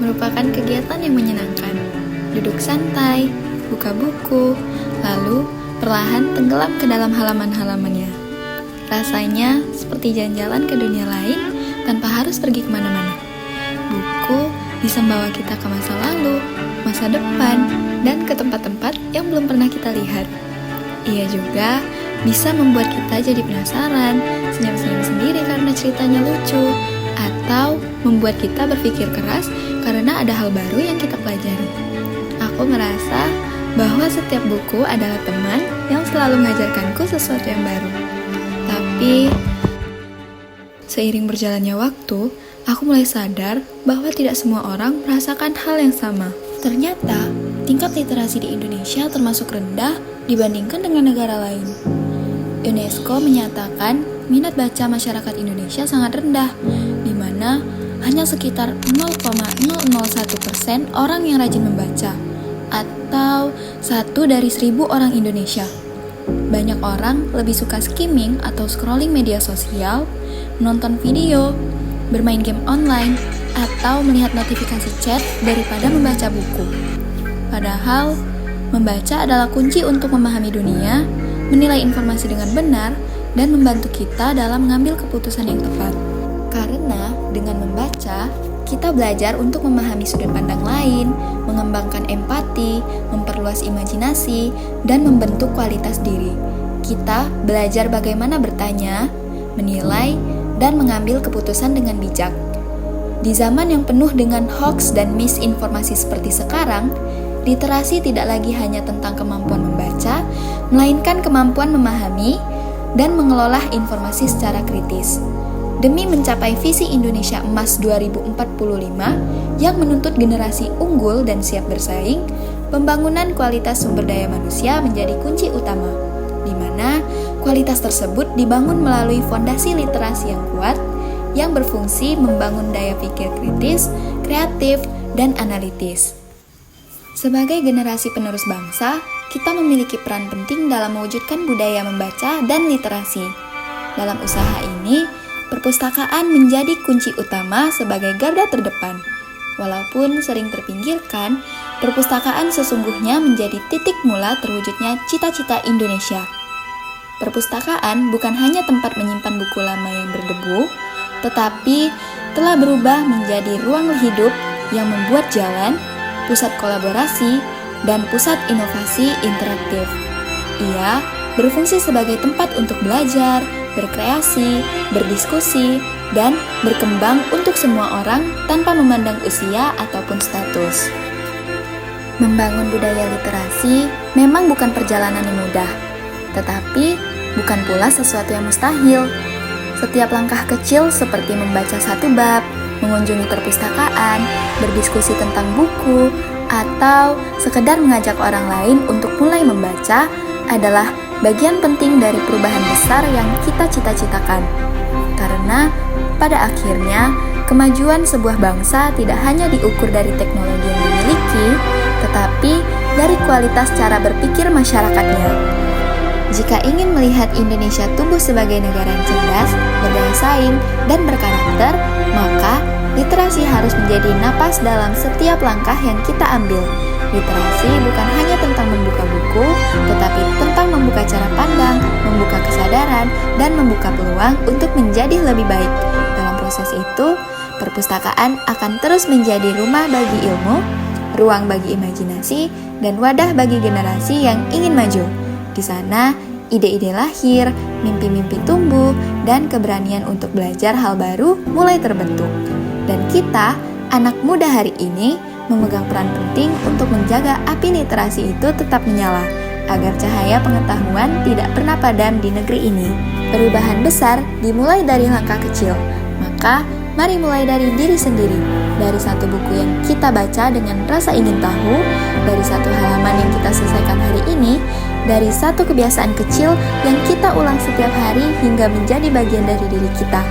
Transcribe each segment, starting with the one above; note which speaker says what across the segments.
Speaker 1: merupakan kegiatan yang menyenangkan. Duduk santai, buka buku, lalu perlahan tenggelam ke dalam halaman-halamannya. Rasanya seperti jalan-jalan ke dunia lain tanpa harus pergi kemana-mana. Buku bisa membawa kita ke masa lalu, masa depan, dan ke tempat-tempat yang belum pernah kita lihat. Ia juga bisa membuat kita jadi penasaran, senyum-senyum sendiri karena ceritanya lucu, atau membuat kita berpikir keras karena ada hal baru yang kita pelajari. Aku merasa bahwa setiap buku adalah teman yang selalu mengajarkanku sesuatu yang baru. Tapi, seiring berjalannya waktu, aku mulai sadar bahwa tidak semua orang merasakan hal yang sama. Ternyata, tingkat literasi di Indonesia termasuk rendah dibandingkan dengan negara lain. UNESCO menyatakan minat baca masyarakat Indonesia sangat rendah, di mana hanya sekitar 0,001% orang yang rajin membaca, atau 1 dari 1.000 orang Indonesia. Banyak orang lebih suka skimming atau scrolling media sosial, menonton video, bermain game online, atau melihat notifikasi chat daripada membaca buku. Padahal, membaca adalah kunci untuk memahami dunia, menilai informasi dengan benar, dan membantu kita dalam mengambil keputusan yang tepat. Karena dengan membaca, kita belajar untuk memahami sudut pandang lain, mengembangkan empati, memperluas imajinasi, dan membentuk kualitas diri. Kita belajar bagaimana bertanya, menilai, dan mengambil keputusan dengan bijak. Di zaman yang penuh dengan hoax dan misinformasi seperti sekarang, literasi tidak lagi hanya tentang kemampuan membaca, melainkan kemampuan memahami dan mengelola informasi secara kritis. Demi mencapai visi Indonesia Emas 2045 yang menuntut generasi unggul dan siap bersaing, pembangunan kualitas sumber daya manusia menjadi kunci utama, di mana kualitas tersebut dibangun melalui fondasi literasi yang kuat, yang berfungsi membangun daya pikir kritis, kreatif, dan analitis. Sebagai generasi penerus bangsa, kita memiliki peran penting dalam mewujudkan budaya membaca dan literasi. Dalam usaha ini, perpustakaan menjadi kunci utama sebagai garda terdepan. Walaupun sering terpinggirkan, perpustakaan sesungguhnya menjadi titik mula terwujudnya cita-cita Indonesia. Perpustakaan bukan hanya tempat menyimpan buku lama yang berdebu, tetapi telah berubah menjadi ruang hidup yang membuat jalan, pusat kolaborasi, dan pusat inovasi interaktif. Ia berfungsi sebagai tempat untuk belajar, berkreasi, berdiskusi, dan berkembang untuk semua orang tanpa memandang usia ataupun status. Membangun budaya literasi memang bukan perjalanan yang mudah, tetapi bukan pula sesuatu yang mustahil. Setiap langkah kecil seperti membaca satu bab, mengunjungi perpustakaan, berdiskusi tentang buku, atau sekedar mengajak orang lain untuk mulai membaca adalah bagian penting dari perubahan besar yang kita cita-citakan. Karena pada akhirnya, kemajuan sebuah bangsa tidak hanya diukur dari teknologi yang dimiliki, tetapi dari kualitas cara berpikir masyarakatnya. Jika ingin melihat Indonesia tumbuh sebagai negara yang cerdas, berdaya saing, dan berkarakter, maka literasi harus menjadi napas dalam setiap langkah yang kita ambil. Literasi bukan hanya tentang membuka buku, tetapi tentang membuka cara pandang, membuka kesadaran, dan membuka peluang untuk menjadi lebih baik. Dalam proses itu, perpustakaan akan terus menjadi rumah bagi ilmu, ruang bagi imajinasi, dan wadah bagi generasi yang ingin maju. Di sana, ide-ide lahir, mimpi-mimpi tumbuh, dan keberanian untuk belajar hal baru mulai terbentuk. Dan kita, anak muda hari ini, memegang peran penting untuk menjaga api literasi itu tetap menyala, agar cahaya pengetahuan tidak pernah padam di negeri ini. Perubahan besar dimulai dari langkah kecil, maka mari mulai dari diri sendiri, dari satu buku yang kita baca dengan rasa ingin tahu, dari satu halaman yang kita selesaikan hari ini, dari satu kebiasaan kecil yang kita ulang setiap hari hingga menjadi bagian dari diri kita.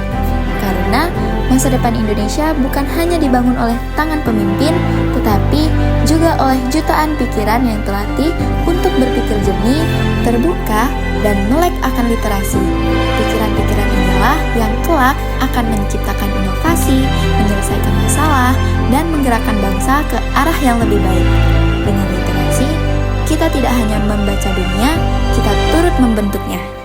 Speaker 1: Karena masa depan Indonesia bukan hanya dibangun oleh tangan pemimpin, tetapi juga oleh jutaan pikiran yang terlatih untuk berpikir jernih, terbuka, dan melek akan literasi. Pikiran-pikiran inilah yang kelak akan menciptakan inovasi, menyelesaikan masalah, dan menggerakkan bangsa ke arah yang lebih baik. Dengan literasi, kita tidak hanya membaca dunia, kita turut membentuknya.